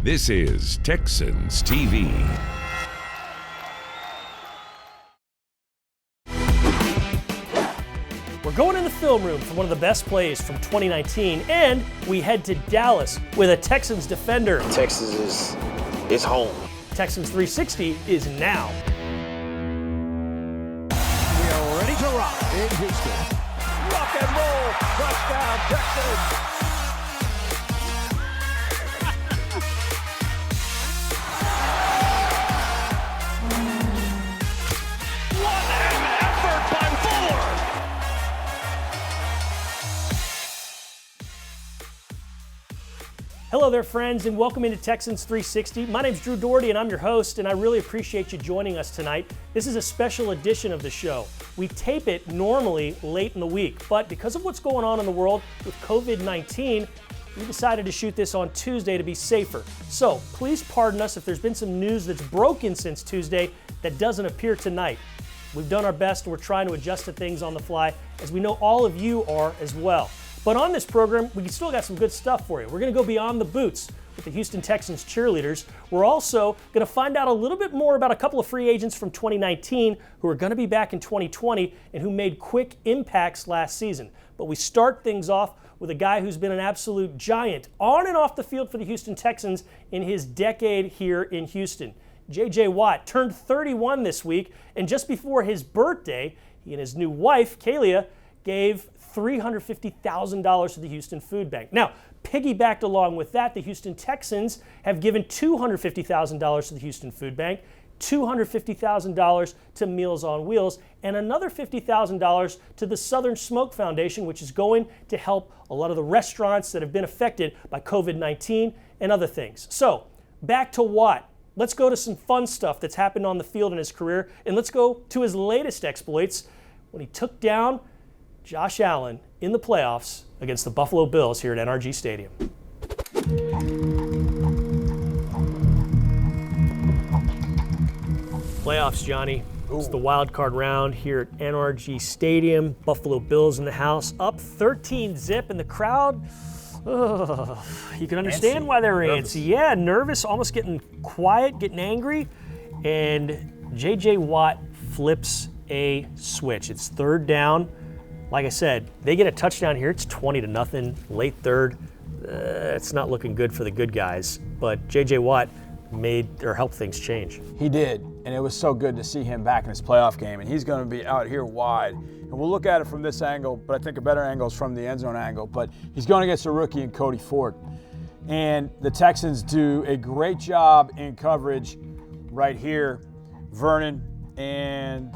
This is Texans TV. We're going in the film room for one of the best plays from 2019, and we head to Dallas with a Texans defender. Texas is home. Texans 360 is now. We are ready to rock in Houston. Rock and roll, touchdown, Texans. Hello there, friends, and welcome into Texans 360. My name's Drew Dougherty, and I'm your host, and I really appreciate you joining us tonight. This is a special edition of the show. We tape it normally late in the week, but because of what's going on in the world with COVID-19, we decided to shoot this on Tuesday to be safer. So please pardon us if there's been some news that's broken since Tuesday that doesn't appear tonight. We've done our best, and we're trying to adjust to things on the fly, as we know all of you are as well. But on this program, we still got some good stuff for you. We're going to go beyond the boots with the Houston Texans cheerleaders. We're also going to find out a little bit more about a couple of free agents from 2019 who are going to be back in 2020 and who made quick impacts last season. But we start things off with a guy who's been an absolute giant on and off the field for the Houston Texans in his decade here in Houston. J.J. Watt turned 31 this week, and just before his birthday, he and his new wife, Kalia, gave $350,000 to the Houston Food Bank. Now, piggybacked along with that, the Houston Texans have given $250,000 to the Houston Food Bank, $250,000 to Meals on Wheels, and another $50,000 to the Southern Smoke Foundation, which is going to help a lot of the restaurants that have been affected by COVID-19 and other things. So, back to Watt. Let's go to some fun stuff that's happened on the field in his career, and let's go to his latest exploits when he took down Josh Allen in the playoffs against the Buffalo Bills here at NRG Stadium. Playoffs, Johnny. It's the wild card round here at NRG Stadium. Buffalo Bills in the house, up 13-0, and the crowd, you can understand why they're antsy. Yeah, nervous, almost getting quiet, getting angry, and J.J. Watt flips a switch. It's third down. Like I said, they get a touchdown here. It's 20-0, late third. It's not looking good for the good guys, but J.J. Watt helped things change. He did, and it was so good to see him back in his playoff game, and he's going to be out here wide. And we'll look at it from this angle, but I think a better angle is from the end zone angle. But he's going against a rookie in Cody Ford. And the Texans do a great job in coverage right here. Vernon and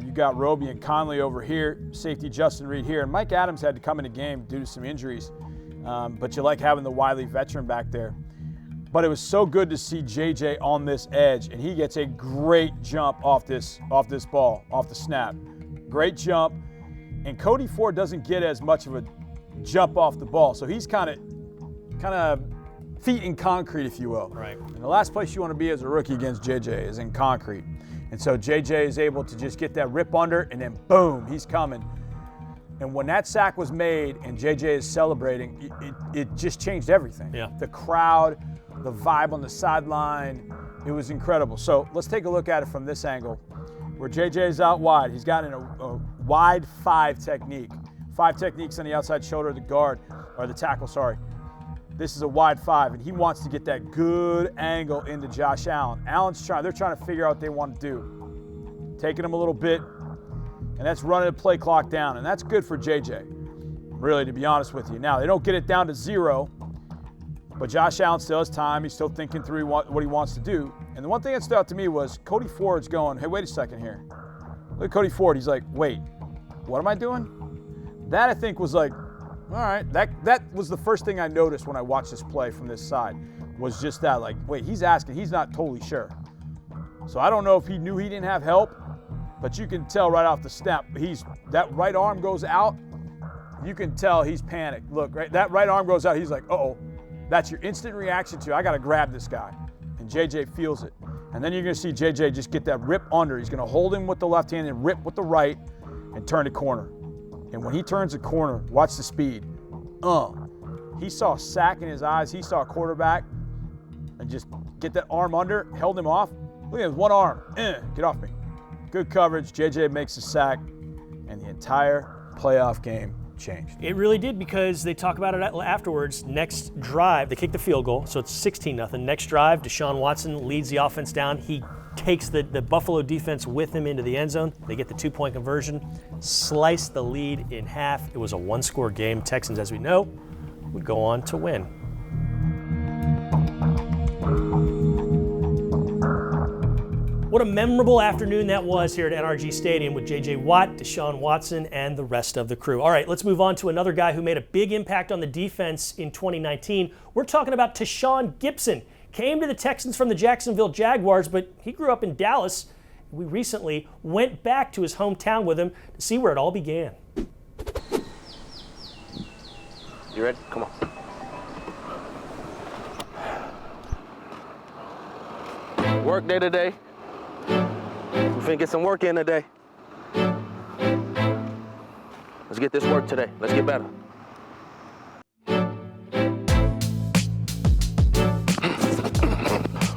you got Roby and Conley over here, safety Justin Reid here, and Mike Adams had to come in the game due to some injuries, but you like having the wily veteran back there. But it was so good to see JJ on this edge, and he gets a great jump off this ball, off the snap. Great jump, and Cody Ford doesn't get as much of a jump off the ball, so he's kind of feet in concrete, if you will. Right. And the last place you want to be as a rookie against JJ is in concrete. And so JJ is able to just get that rip under, and then boom, he's coming. And when that sack was made and JJ is celebrating, it just changed everything. Yeah. The crowd, the vibe on the sideline, it was incredible. So let's take a look at it from this angle, where JJ is out wide. He's got a wide 5 technique. 5 techniques on the outside shoulder of the guard, or the tackle, sorry. This is a wide 5, and he wants to get that good angle into Josh Allen. They're trying to figure out what they want to do. Taking him a little bit, and that's running the play clock down, and that's good for JJ, really, to be honest with you. Now, they don't get it down to 0, but Josh Allen still has time. He's still thinking through what he wants to do. And the one thing that stood out to me was Cody Ford's going, hey, wait a second here. Look at Cody Ford. He's like, wait, what am I doing? That, I think, was like, all right, that was the first thing I noticed when I watched this play from this side, was just that, like, wait, he's asking, he's not totally sure. So I don't know if he knew he didn't have help, but you can tell right off the snap, that right arm goes out, you can tell he's panicked. Look, right, that right arm goes out, he's like, uh-oh, that's your instant reaction to, I got to grab this guy. And JJ feels it. And then you're going to see JJ just get that rip under. He's going to hold him with the left hand and rip with the right and turn the corner. And when he turns the corner, watch the speed. He saw a sack in his eyes. He saw a quarterback. and just get that arm under, held him off. Look at him, one arm. Get off me. Good coverage. JJ makes a sack, and the entire playoff game changed. It really did, because they talk about it afterwards. Next drive, they kick the field goal, so it's 16-0. Next drive, Deshaun Watson leads the offense down. He takes the Buffalo defense with him into the end zone. They get the 2-point conversion, slice the lead in half. It was a one-score game. Texans, as we know, would go on to win. What a memorable afternoon that was here at NRG Stadium with J.J. Watt, Deshaun Watson, and the rest of the crew. All right, let's move on to another guy who made a big impact on the defense in 2019. We're talking about Tashaun Gipson. Came to the Texans from the Jacksonville Jaguars, but he grew up in Dallas. We recently went back to his hometown with him to see where it all began. You ready? Come on. Work day today. We finna get some work in today. Let's get this work today. Let's get better.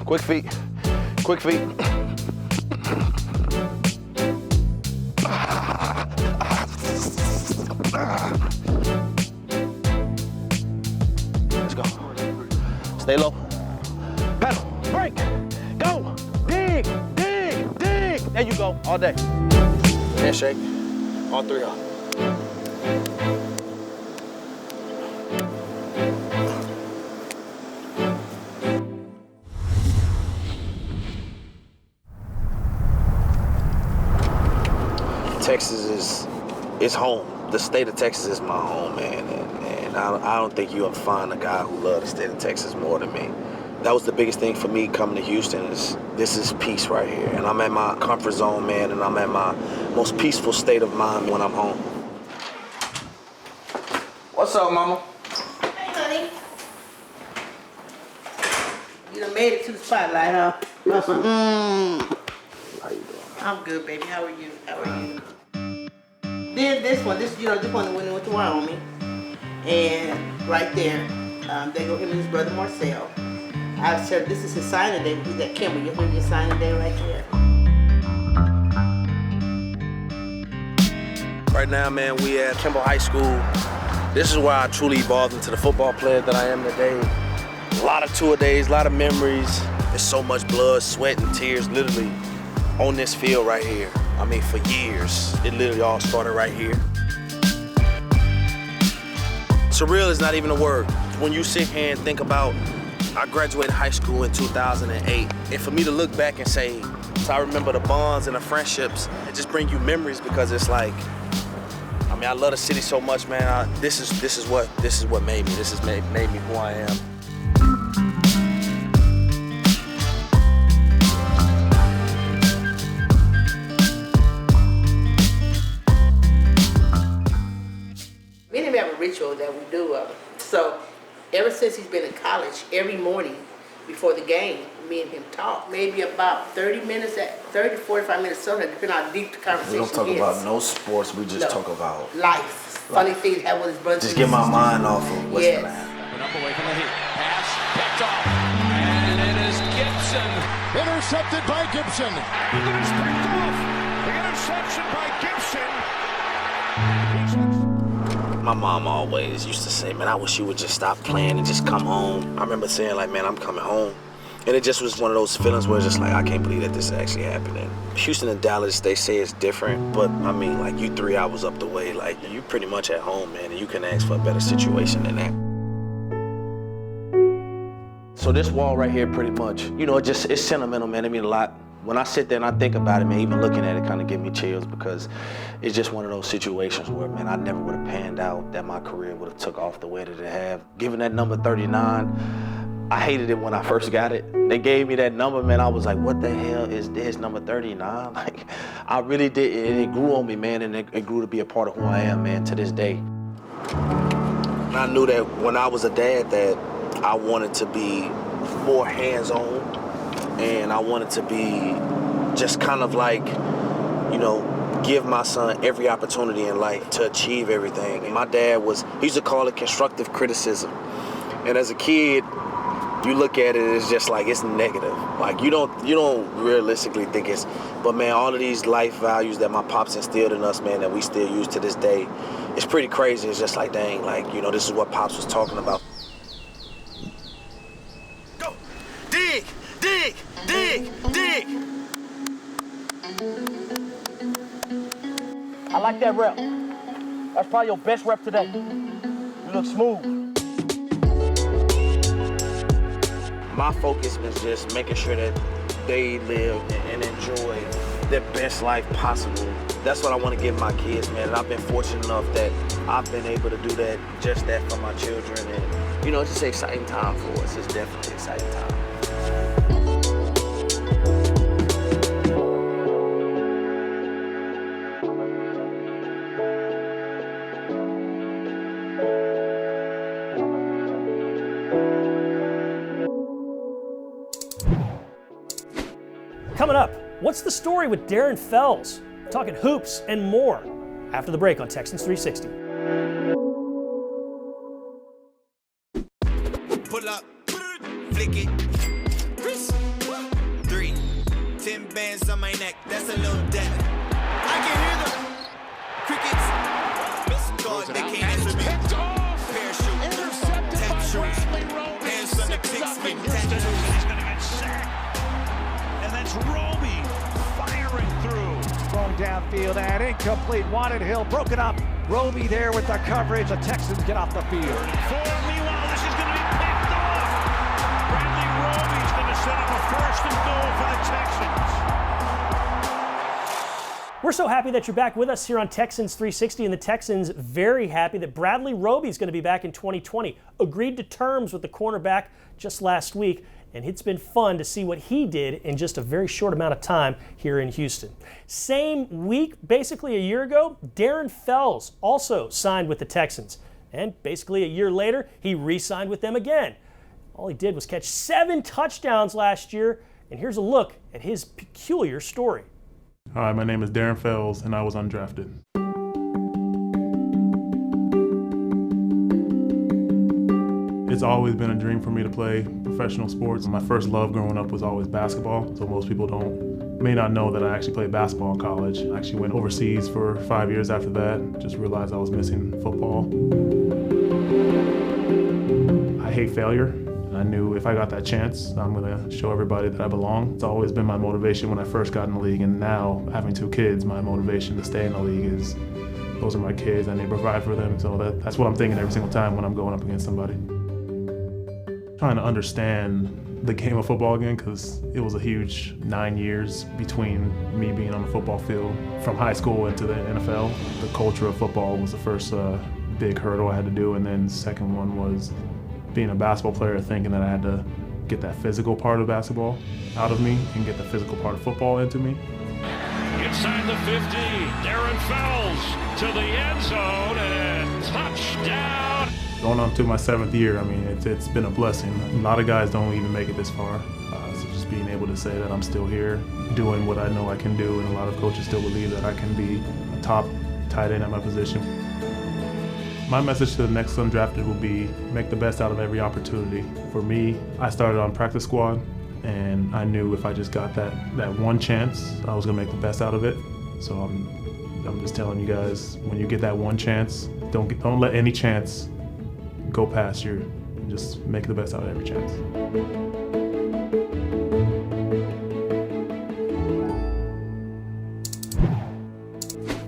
Quick feet. Quick feet. Let's go. Stay low. Pedal. Break. Go. Dig. Dig. Dig. There you go. All day. Handshake. All three of them. Texas is home. The state of Texas is my home, man. And I don't think you'll find a guy who loves the state of Texas more than me. That was the biggest thing for me coming to Houston is this is peace right here. And I'm at my comfort zone, man, and I'm at my most peaceful state of mind when I'm home. What's up, mama? Hey, honey. You done made it to the spotlight, huh? How you doing? I'm good, baby. How are you? How are you? Then this one when they went to Wyoming. And right there, they go him and his brother Marcel. I said, this is his signing day. He's at Kimball. You're going to signing day right there. Right now, man, we at Kimball High School. This is where I truly evolved into the football player that I am today. A lot of tour days, a lot of memories. There's so much blood, sweat, and tears literally on this field right here. I mean, for years, it literally all started right here. Surreal is not even a word. When you sit here and think about, I graduated high school in 2008, and for me to look back and say, so I remember the bonds and the friendships, it just bring you memories because it's like, I mean, I love the city so much, man. This is what made me. This has made me who I am. We didn't have a ritual that we do. So ever since he's been in college, every morning before the game, me and him talk. Maybe about 30 to 45 minutes sometimes, depending on how deep the conversation is. We don't talk about no sports, we just talk about life. Funny things happen with his brothers. Just get my mind off of what's gonna happen. But up away from the heat. Pass picked off. And it is Gibson. Intercepted by Gibson. He's going to sprint off. The interception by Gibson. My mom always used to say, man, I wish you would just stop playing and just come home. I remember saying, like, man, I'm coming home. And it just was one of those feelings where it's just like, I can't believe that this is actually happening. Houston and Dallas, they say it's different, but I mean, like, you 3 hours up the way, like, you pretty much at home, man, and you can ask for a better situation than that. So this wall right here, pretty much, you know, it's sentimental, man. It means a lot. When I sit there and I think about it, man, even looking at it kind of give me chills because it's just one of those situations where, man, I never would have panned out that my career would have took off the way that it have. Given that number 39, I hated it when I first got it. They gave me that number, man. I was like, what the hell is this, number 39? Like, I really did, and it grew on me, man, and it grew to be a part of who I am, man, to this day. And I knew that when I was a dad that I wanted to be more hands-on, and I wanted to be just kind of like, you know, give my son every opportunity in life to achieve everything. And my dad he used to call it constructive criticism. And as a kid, you look at it, it's just like it's negative. Like you don't realistically think it's, but man, all of these life values that my pops instilled in us, man, that we still use to this day, it's pretty crazy. It's just like, dang, like, you know, this is what Pops was talking about. Go, dig, dig, dig, dig. I like that rep. That's probably your best rep today. You look smooth. My focus is just making sure that they live and enjoy their best life possible. That's what I want to give my kids, man. And I've been fortunate enough that I've been able to do that, just that for my children. And, you know, it's just an exciting time for us. It's definitely an exciting time. Coming up, what's the story with Darren Fells? We're talking hoops and more after the break on Texans 360. Pull up, flick it, 3, 10 bands on my neck, that's a little dead. I can hear the crickets, God, they can't answer me. Parachute, tap shoes, hands on the pigskin, tattoos. And that's Roby firing through. Thrown downfield and incomplete. Wanted Hill broken up. Roby there with the coverage. The Texans get off the field. 4, meanwhile, this is going to be picked off. Bradley Roby's going to set up a 1st and goal for the Texans. We're so happy that you're back with us here on Texans 360, and the Texans very happy that Bradley Roby is going to be back in 2020. Agreed to terms with the cornerback just last week, and it's been fun to see what he did in just a very short amount of time here in Houston. Same week, basically a year ago, Darren Fells also signed with the Texans. And basically a year later, he re-signed with them again. All he did was catch 7 touchdowns last year, and here's a look at his peculiar story. Hi, my name is Darren Fells, and I was undrafted. It's always been a dream for me to play professional sports. My first love growing up was always basketball, so most people may not know that I actually played basketball in college. I actually went overseas for 5 years after that, just realized I was missing football. I hate failure. I knew if I got that chance, I'm gonna show everybody that I belong. It's always been my motivation when I first got in the league, and now having 2 kids, my motivation to stay in the league is, those are my kids, I need to provide for them, so that's what I'm thinking every single time when I'm going up against somebody. Trying to understand the game of football again, because it was a huge 9 years between me being on the football field from high school into the NFL. The culture of football was the first big hurdle I had to do, and then the second one was being a basketball player, thinking that I had to get that physical part of basketball out of me and get the physical part of football into me. Inside the 50, Darren Fells to the end zone and touchdown. Going on to my 7th year, I mean, it's been a blessing. A lot of guys don't even make it this far. So just being able to say that I'm still here, doing what I know I can do, and a lot of coaches still believe that I can be a top tight end at my position. My message to the next undrafted will be make the best out of every opportunity. For me, I started on practice squad, and I knew if I just got that one chance, I was gonna make the best out of it. So I'm just telling you guys, when you get that one chance, don't let any chance go past you. Just make the best out of every chance.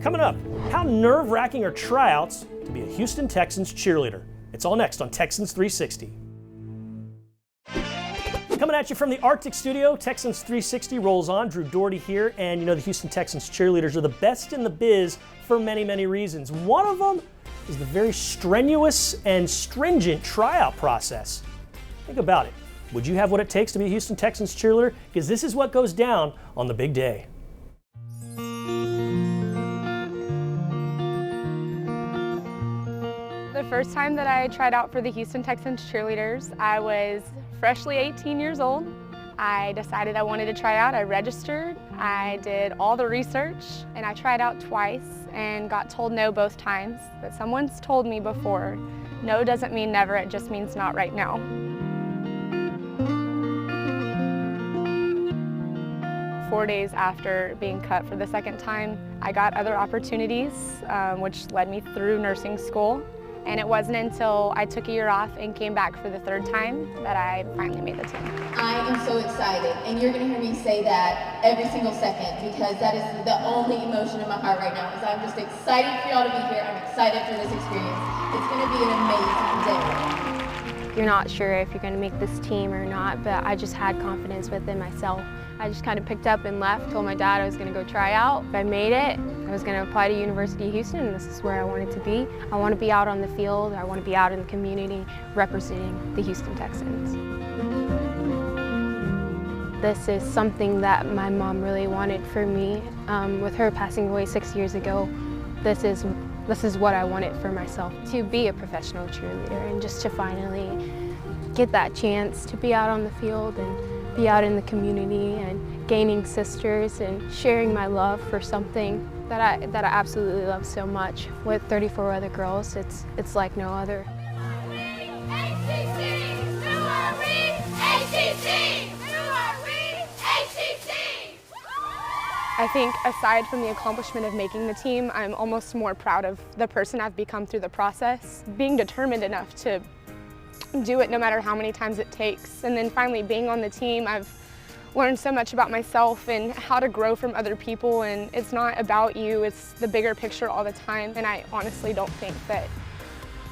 Coming up, how nerve-wracking are tryouts to be a Houston Texans cheerleader? It's all next on Texans 360. Coming at you from the Arctic studio, Texans 360 rolls on. Drew Dougherty here, and you know the Houston Texans cheerleaders are the best in the biz for many, many reasons. One of them is the very strenuous and stringent tryout process. Think about it. Would you have what it takes to be a Houston Texans cheerleader? Because this is what goes down on the big day. The first time that I tried out for the Houston Texans cheerleaders, I was freshly 18 years old. I decided I wanted to try out. I registered, I did all the research, and I tried out twice and got told no both times. But someone's told me before, no doesn't mean never, it just means not right now. 4 days after being cut for the second time, I got other opportunities, which led me through nursing school. And it wasn't until I took a year off and came back for the third time that I finally made the team. I am so excited, and you're going to hear me say that every single second, because that is the only emotion in my heart right now, is I'm just excited for y'all to be here. I'm excited for this experience. It's going to be an amazing day. You're not sure if you're going to make this team or not, but I just had confidence within myself. I just kind of picked up and left, told my dad I was going to go try out. If I made it, I was going to apply to University of Houston, and this is where I wanted to be. I want to be out on the field. I want to be out in the community representing the Houston Texans. This is something that my mom really wanted for me. With her passing away 6 years ago, this is what I wanted for myself, to be a professional cheerleader and just to finally get that chance to be out on the field and be out in the community and gaining sisters and sharing my love for something that I absolutely love so much. With 34 other girls, it's like no other. I think aside from the accomplishment of making the team, I'm almost more proud of the person I've become through the process, being determined enough to do it no matter how many times it takes. And then finally being on the team, I've learned so much about myself and how to grow from other people, and it's not about you, it's the bigger picture all the time. And I honestly don't think that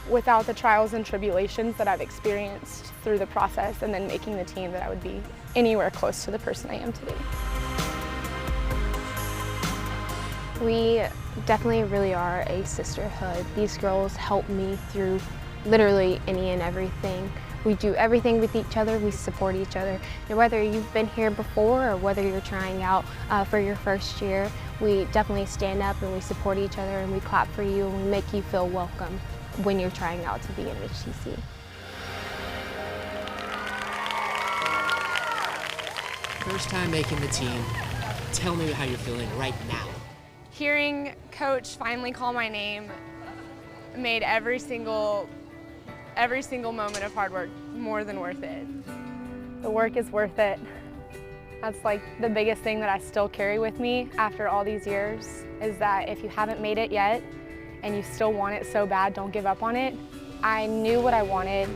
without the trials and tribulations that I've experienced through the process and then making the team, that I would be anywhere close to the person I am today. We definitely really are a sisterhood. These girls help me through literally any and everything. We do everything with each other, we support each other. And whether you've been here before or whether you're trying out for your first year, we definitely stand up and we support each other and we clap for you and we make you feel welcome when you're trying out to be in HTC. First time making the team, tell me how you're feeling right now. Hearing Coach finally call my name made every single moment of hard work more than worth it. The work is worth it. That's like the biggest thing that I still carry with me after all these years, is that if you haven't made it yet and you still want it so bad, don't give up on it. I knew what I wanted.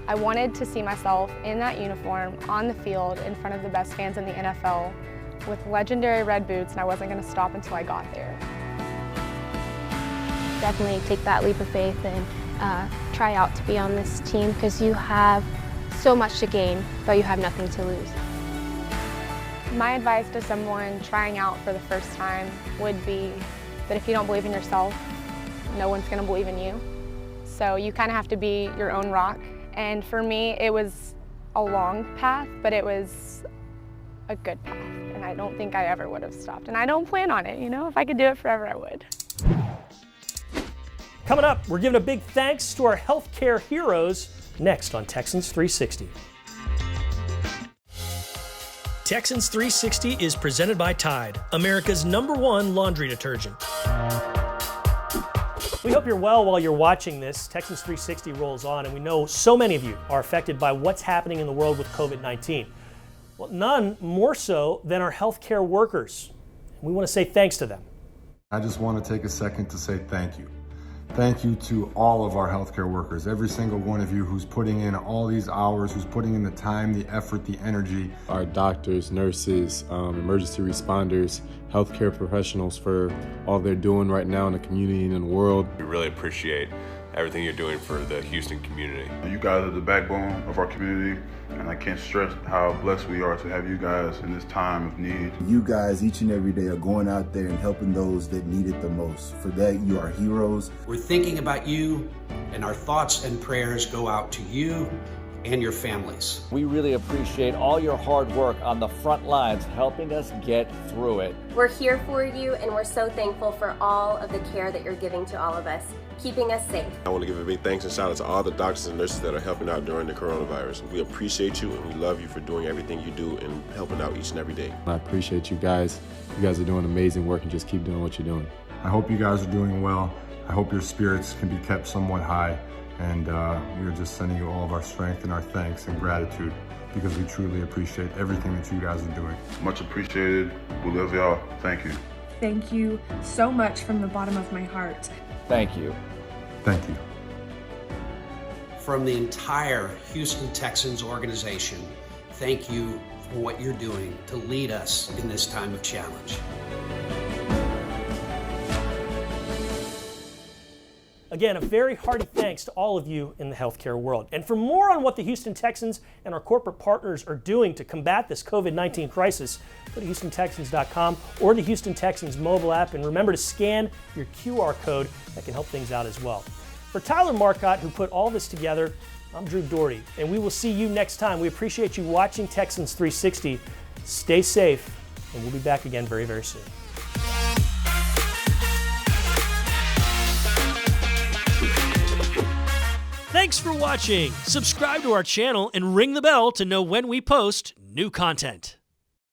I wanted to see myself in that uniform on the field in front of the best fans in the NFL with legendary red boots, and I wasn't going to stop until I got there. Definitely take that leap of faith and try out to be on this team, because you have so much to gain, but you have nothing to lose. My advice to someone trying out for the first time would be that if you don't believe in yourself, no one's going to believe in you. So you kind of have to be your own rock. And for me, it was a long path, but it was a good path. And I don't think I ever would have stopped. And I don't plan on it, you know? If I could do it forever, I would. Coming up, we're giving a big thanks to our healthcare heroes next on Texans 360. Texans 360 is presented by Tide, America's #1 laundry detergent. We hope you're well while you're watching this. Texans 360 rolls on, and we know so many of you are affected by what's happening in the world with COVID-19. Well, none more so than our healthcare workers. We want to say thanks to them. I just want to take a second to say thank you. Thank you to all of our healthcare workers, every single one of you who's putting in all these hours, who's putting in the time, the effort, the energy. Our doctors, nurses, emergency responders, healthcare professionals for all they're doing right now in the community and in the world. We really appreciate everything you're doing for the Houston community. You guys are the backbone of our community, and I can't stress how blessed we are to have you guys in this time of need. You guys each and every day are going out there and helping those that need it the most. For that, you are heroes. We're thinking about you, and our thoughts and prayers go out to you and your families. We really appreciate all your hard work on the front lines, helping us get through it. We're here for you, and we're so thankful for all of the care that you're giving to all of us, keeping us safe. I want to give a big thanks and shout out to all the doctors and nurses that are helping out during the coronavirus. We appreciate you, and we love you for doing everything you do and helping out each and every day. I appreciate you guys. You guys are doing amazing work, and just keep doing what you're doing. I hope you guys are doing well. I hope your spirits can be kept somewhat high. And we are just sending you all of our strength and our thanks and gratitude because we truly appreciate everything that you guys are doing. Much appreciated. We love y'all. Thank you. Thank you so much from the bottom of my heart. Thank you. Thank you. From the entire Houston Texans organization, thank you for what you're doing to lead us in this time of challenge. Again, a very hearty thanks to all of you in the healthcare world. And for more on what the Houston Texans and our corporate partners are doing to combat this COVID-19 crisis, go to HoustonTexans.com or the Houston Texans mobile app. And remember to scan your QR code. That can help things out as well. For Tyler Marcotte, who put all this together, I'm Drew Dougherty, and we will see you next time. We appreciate you watching Texans 360. Stay safe, and we'll be back again very, very soon. Thanks for watching. Subscribe to our channel and ring the bell to know when we post new content.